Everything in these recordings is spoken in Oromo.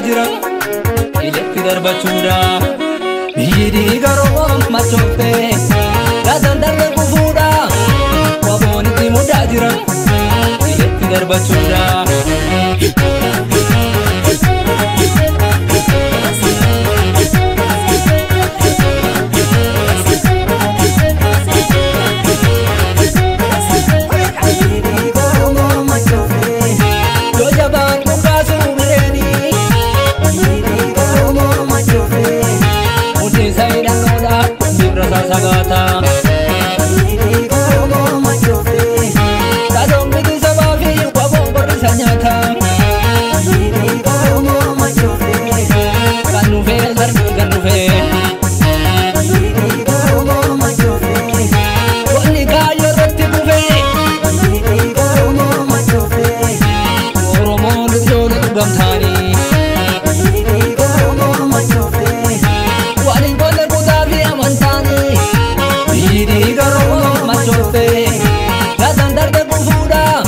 jira iletti darbachuudha biyyi garoo machoofte gaazan darbe kufuudha waboonitti mudaa jira iletti darbachuudha. Sagata Goromo machofe Kadong bigi sabafi wabong berisanyata Goromo machofe Ganufe ganufe Goromo machofe Wani kayo roti bufe Goromo machofe Goromo lujo lugam thani Goromo machofe Wani boler budavi amantani Biyyi garoo machoofte gaazan darbe kufuudha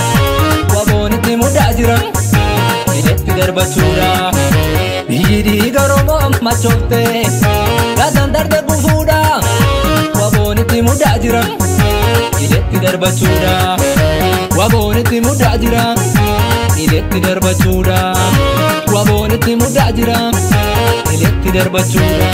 waboonitti mudaa jira iletti darbachuudha. Biyyi garoo machoofte gaazan darbe kufuudha waboonitti mudaa jira iletti darbachuudha. Waboonitti mudaa jira iletti darbachuudha. Waboonitti mudaa jira iletti darbachuudha.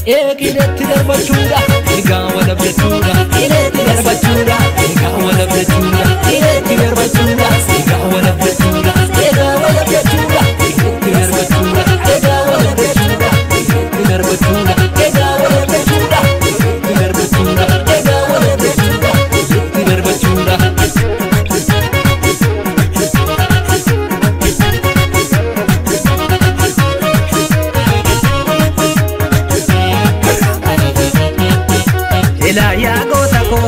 Ekiletti darbachuudha egaa wala bechuudha iletti darbachuudha egaa wala bechuudha iletti darbachuudha egaa wala bechuudha egaa wala bechuudha iletti darbachuudha egaa wala bechuudha iletti darbachuudha egaa wala bechuudha iletti darbachuudha egaa wala bechuudha iletti darbachuudha. Ya gota ko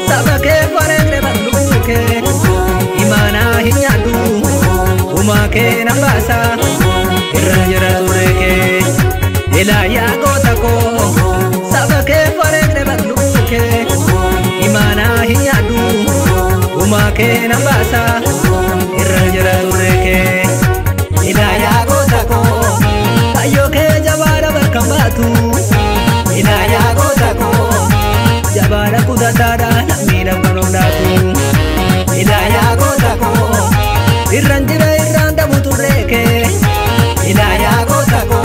sabake farende baluke imana hinyadu umake nambasa irranjira tureke ila ya gota ko sabake farende baluke imana hinyadu umake nambasa irranjira tureke ila ya gota ko ayoke jabara barkambatu ila ya gota ko Jabara kudatada namira konodatu Ilaya gotako Irranjira irranda butureke Ilaya gotako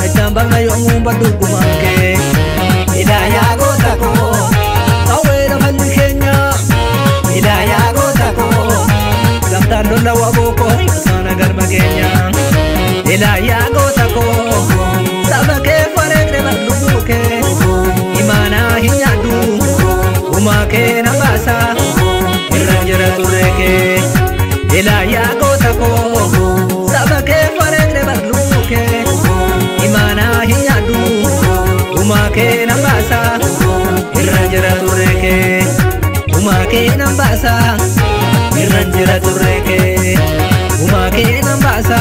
Etambanga yongu badugumanke Ilaya gotako Awera falli Kenya Ilaya gotako Gamtando na waboko sana garba Kenya Ilaya gotako Sabake farende baduguke Imana hinyadu umake nambasa irranjira tureke ilaya gotako sabake farende badluke imana hinyadu umake nambasa irranjira tureke umake nambasa irranjira tureke umake nambasa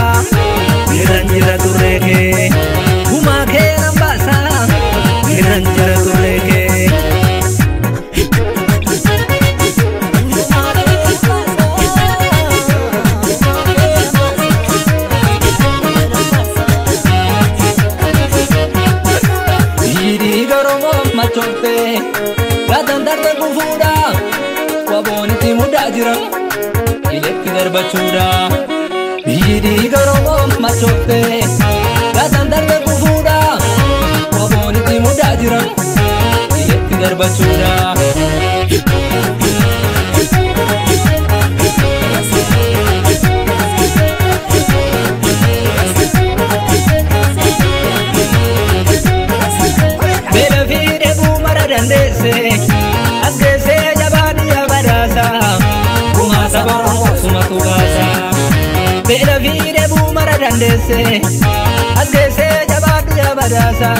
irranjira tureke umake nambasa irranjira tureke. Biyyi garoo machoofte gaazan darbe kufuudha waboonitti mudaa jira iletti darbachuudha. Biyyi garoo machoofte gaazan darbe kufuudha waboonitti mudaa jira iletti darbachuudha. Beela fiidee buumara dandeesse asgeessee jabaadiyyaa badhaasa kumaa saba Oromoo sumatu baasa. Beela fiidee buumara dandeesse asgeessee jabaadiyyaa badhaasa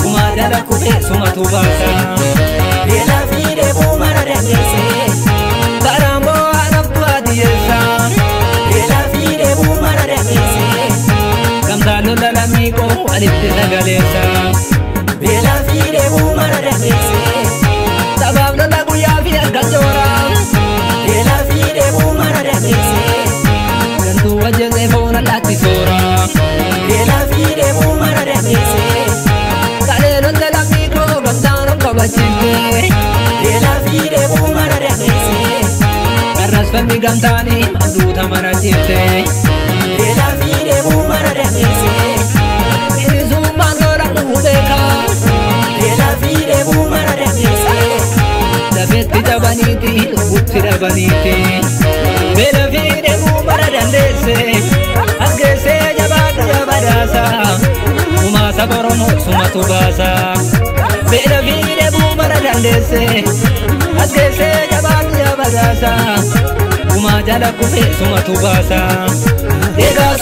kumaa jala kufee sumatu baasa. Beela fiidee buumara dandeesse karaan boo'aa naftu adiyyeessa. Beela fiidee buumara dandeesse gamtaan lola lammiiqoo walitti nagaleessa. Beela fiidee buumara dandeesse sabaaf lola guyyaa fi halkan joora. Beela fiidee buumara dandeesse gantuu wajjin foona laata. gamtaanii abduuta mana jirte beelaa fi dheebuu mara dandeesse bilisummaan lola nu beeka beelaa fi dheebuu mara dandeesse lafetti jabaniiti lubbutti dhabaniiti beelaa fi dheebuu mara dandeesse asgeessee jabaadhu jabadaasa gumaa saba Oromoo sumatu baasa beelaa fi dheebuu mara dandeesse asgeessee jabaadhu jabadaasa gumaa jala kufee sumatu baasa eegaa